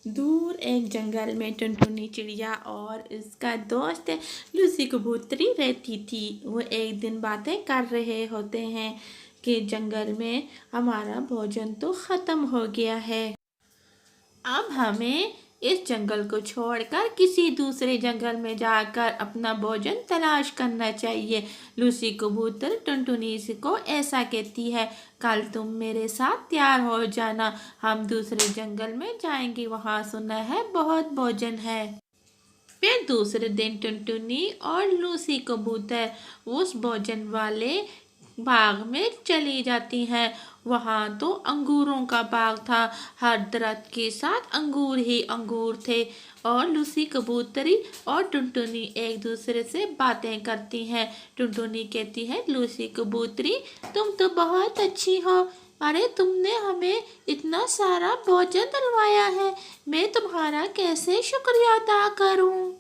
दूर एक जंगल में टुनटुनी चिड़िया और उसका दोस्त लूसी कबूतरी रहती थी। वो एक दिन बातें कर रहे होते हैं कि जंगल में हमारा भोजन तो ख़त्म हो गया है। अब हमें इस जंगल को छोड़कर किसी दूसरे जंगल में जाकर अपना भोजन तलाश करना चाहिए। लूसी कबूतर टुनटुनी को ऐसा कहती है, कल तुम मेरे साथ तैयार हो जाना, हम दूसरे जंगल में जाएंगे, वहाँ सुना है बहुत भोजन है। फिर दूसरे दिन टुनटुनी और लूसी कबूतर उस भोजन वाले बाग में चली जाती हैं। वहाँ तो अंगूरों का बाग था, हर दरख्त के साथ अंगूर ही अंगूर थे और लूसी कबूतरी और टुनटुनी एक दूसरे से बातें करती हैं। टुनटुनी कहती है, लूसी कबूतरी तुम तो बहुत अच्छी हो, अरे तुमने हमें इतना सारा भोजन दिलवाया है, मैं तुम्हारा कैसे शुक्रिया अदा करूं।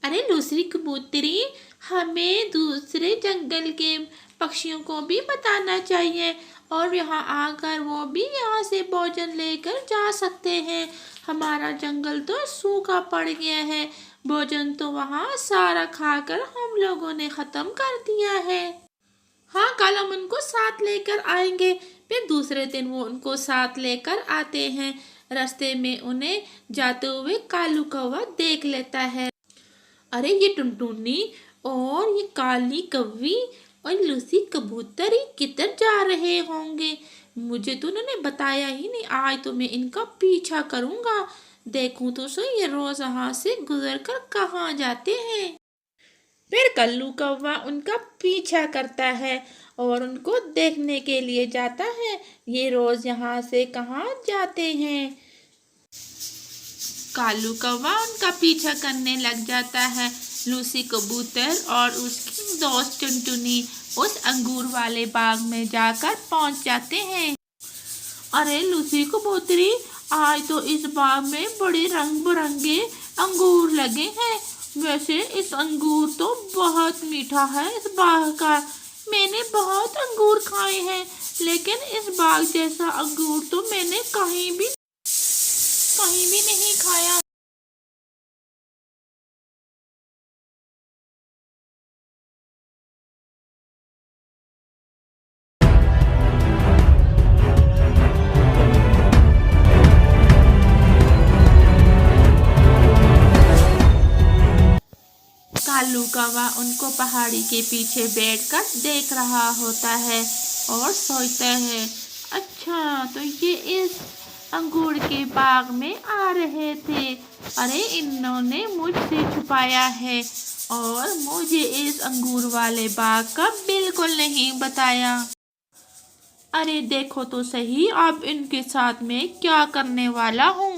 अरे लूसी कबूतरी, हमें दूसरे जंगल के पक्षियों को भी बताना चाहिए और यहाँ आकर वो भी यहाँ से भोजन लेकर जा सकते हैं। हमारा जंगल तो सूखा पड़ गया है, भोजन तो वहाँ सारा खाकर हम लोगों ने ख़त्म कर दिया है। हाँ, कल हम उनको साथ लेकर आएंगे। फिर दूसरे दिन वो उनको साथ लेकर आते हैं। रास्ते में उन्हें जाते हुए कालू कौवा देख लेता है। अरे ये टुनटुनी और ये काली कौवी और लूसी कबूतर किधर जा रहे होंगे, मुझे तो उन्होंने बताया ही नहीं। आज तो मैं इनका पीछा करूंगा, देखूं तो सही ये रोज यहाँ से गुजर कर कहाँ जाते हैं। फिर कल्लू कौवा उनका पीछा करता है और उनको देखने के लिए जाता है, ये रोज यहाँ से कहाँ जाते हैं। कालू कौवा उनका पीछा करने लग जाता है। लूसी कबूतर और उसकी दोस्त टुनटुनी उस अंगूर वाले बाग में जाकर पहुंच जाते हैं। अरे लूसी कबूतरी, आज तो इस बाग में बड़े रंग बिरंगे अंगूर लगे हैं। वैसे इस अंगूर तो बहुत मीठा है इस बाग का, मैंने बहुत अंगूर खाए हैं, लेकिन इस बाग जैसा अंगूर तो मैंने कहीं भी नहीं खाया। कालू कौवा उनको पहाड़ी के पीछे बैठकर देख रहा होता है और सोचता है, अच्छा तो ये इस अंगूर के बाग में आ रहे थे, अरे इन्होंने मुझसे छुपाया है और मुझे इस अंगूर वाले बाग का बिल्कुल नहीं बताया। अरे देखो तो सही, अब इनके साथ में क्या करने वाला हूँ।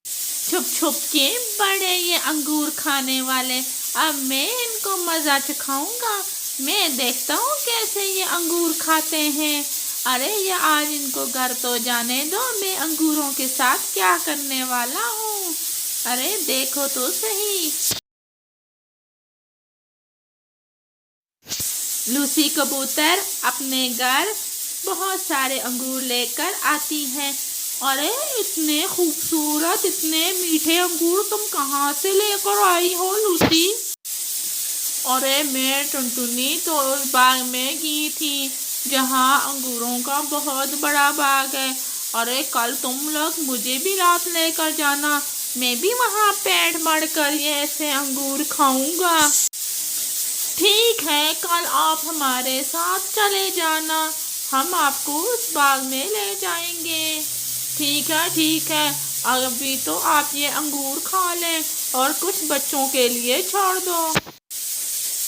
छुप छुप के बड़े ये अंगूर खाने वाले, अब मैं इनको मज़ा चखाऊंगा। मैं देखता हूँ कैसे ये अंगूर खाते हैं। अरे ये आज इनको घर तो जाने दो, मैं अंगूरों के साथ क्या करने वाला हूँ। अरे देखो तो सही। लूसी कबूतर अपने घर बहुत सारे अंगूर लेकर आती है। अरे इतने खूबसूरत इतने मीठे अंगूर तुम कहाँ से लेकर आई हो लूसी। अरे मैं टुनटुनी तो उस बाग में गई थी जहाँ अंगूरों का बहुत बड़ा बाग है। अरे कल तुम लोग मुझे भी रात लेकर जाना, मैं भी वहाँ पेट भर कर ये ऐसे अंगूर खाऊंगा। ठीक है, कल आप हमारे साथ चले जाना, हम आपको उस बाग में ले जाएंगे। ठीक है, अभी तो आप ये अंगूर खा लें और कुछ बच्चों के लिए छोड़ दो।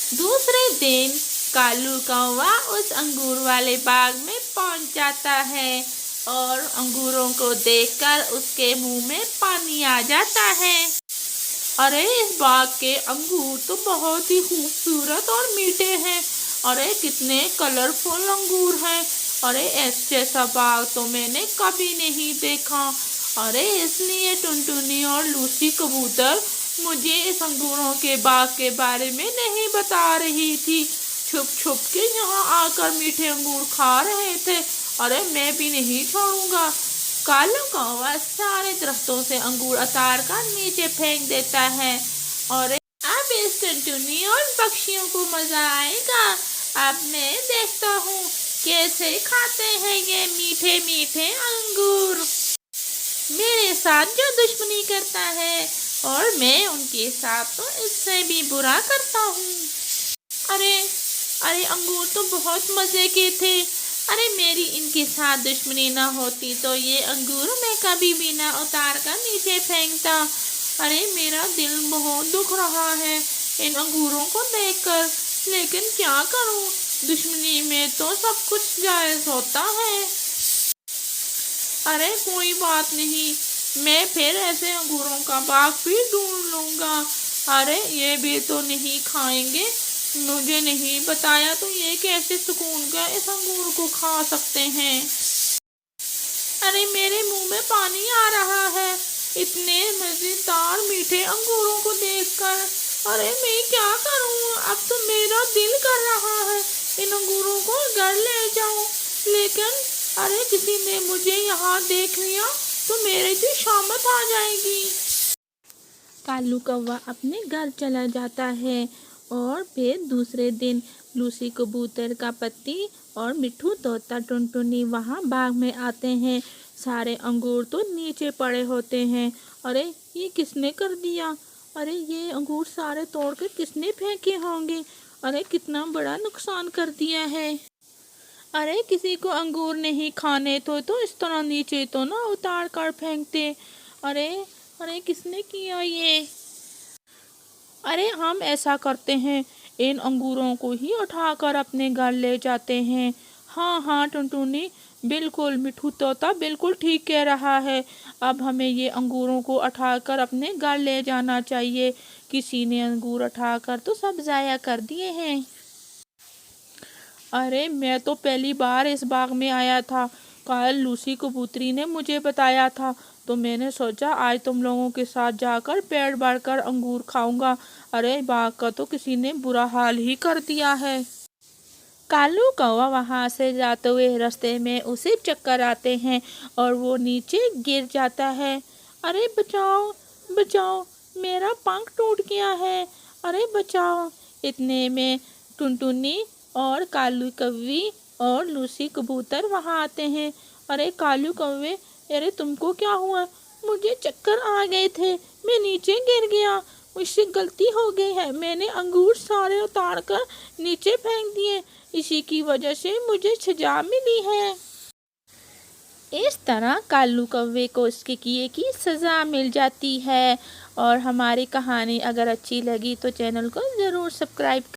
दूसरे दिन कालू कौवा उस अंगूर वाले बाग में पहुंच जाता है और अंगूरों को देखकर उसके मुंह में पानी आ जाता है। अरे इस बाग के अंगूर तो बहुत ही खूबसूरत और मीठे हैं, अरे कितने कलरफुल अंगूर हैं, अरे ऐसे जैसा बाग तो मैंने कभी नहीं देखा। अरे इसलिए टुनटुनी और लूसी कबूतर मुझे इस अंगूरों के बाग के बारे में नहीं बता रही थी, छुप छुप के यहाँ आकर मीठे अंगूर खा रहे थे। अरे मैं भी नहीं छोड़ूंगा, कालू कौवा सारे दरख्तों से अंगूर उतार कर नीचे फेंक देता है और अब इस टुनटुनी और पक्षियों को मजा आएगा। अब मैं देखता हूँ कैसे खाते हैं ये मीठे मीठे अंगूर। मेरे साथ जो दुश्मनी करता है और मैं उनके साथ तो इससे भी बुरा करता हूँ। अरे अरे अंगूर तो बहुत मज़े के थे। अरे मेरी इनके साथ दुश्मनी ना होती तो ये अंगूर मैं कभी भी ना उतार कर नीचे फेंकता। अरे मेरा दिल बहुत दुख रहा है इन अंगूरों को देखकर, लेकिन क्या करूं, दुश्मनी में तो सब कुछ जायज़ होता है। अरे कोई बात नहीं, मैं फिर ऐसे अंगूरों का बाग भी ढूंढ लूँगा। अरे ये भी तो नहीं खाएंगे, मुझे नहीं बताया तो ये कैसे सुकून का इस अंगूर को खा सकते हैं। अरे मेरे मुंह में पानी आ रहा है इतने मज़ेदार मीठे अंगूरों को देखकर। अरे मैं क्या करूं, अब तो मेरा दिल कर रहा है इन अंगूरों को घर ले जाऊं, लेकिन अरे किसी ने मुझे यहाँ देख लिया तो मेरे भी शामत आ जाएगी। कालू कौवा अपने घर चला जाता है और फिर दूसरे दिन लूसी कबूतर का पति और मिट्ठू तोता टुनटुनी वहाँ बाग में आते हैं। सारे अंगूर तो नीचे पड़े होते हैं। अरे ये किसने कर दिया? अरे ये अंगूर सारे तोड़ कर किसने फेंके होंगे? अरे कितना बड़ा नुकसान कर दिया है। अरे किसी को अंगूर नहीं खाने तो इस तरह नीचे तो ना उतार कर फेंकते। अरे अरे किसने किया ये? अरे हम ऐसा करते हैं, इन अंगूरों को ही उठाकर अपने घर ले जाते हैं। हाँ हाँ टुनटुनी, बिल्कुल मिट्ठू तोता बिल्कुल ठीक कह रहा है। अब हमें ये अंगूरों को उठाकर अपने घर ले जाना चाहिए। किसी ने अंगूर उठाकर तो सब ज़ाया कर दिए हैं। अरे मैं तो पहली बार इस बाग में आया था, कल लूसी कबूतरी ने मुझे बताया था, तो मैंने सोचा आज तुम लोगों के साथ जाकर पेड़ बढ़कर अंगूर खाऊंगा। अरे बाग का तो किसी ने बुरा हाल ही कर दिया है। कालू कौवा वहाँ से जाते हुए रास्ते में उसे चक्कर आते हैं और वो नीचे गिर जाता है। अरे बचाओ बचाओ, मेरा पंख टूट गया है, अरे बचाओ। इतने में टुनटुनी और कालू कौवी और लूसी कबूतर वहाँ आते हैं। अरे कालू कौवे, अरे तुमको क्या हुआ? मुझे चक्कर आ गए थे, मैं नीचे गिर गया, मुझसे गलती हो गई है, मैंने अंगूर सारे उतार कर नीचे फेंक दिए, इसी की वजह से मुझे सजा मिली है। इस तरह कालू कौवे को उसके किए की सज़ा मिल जाती है। और हमारी कहानी अगर अच्छी लगी तो चैनल को ज़रूर सब्सक्राइब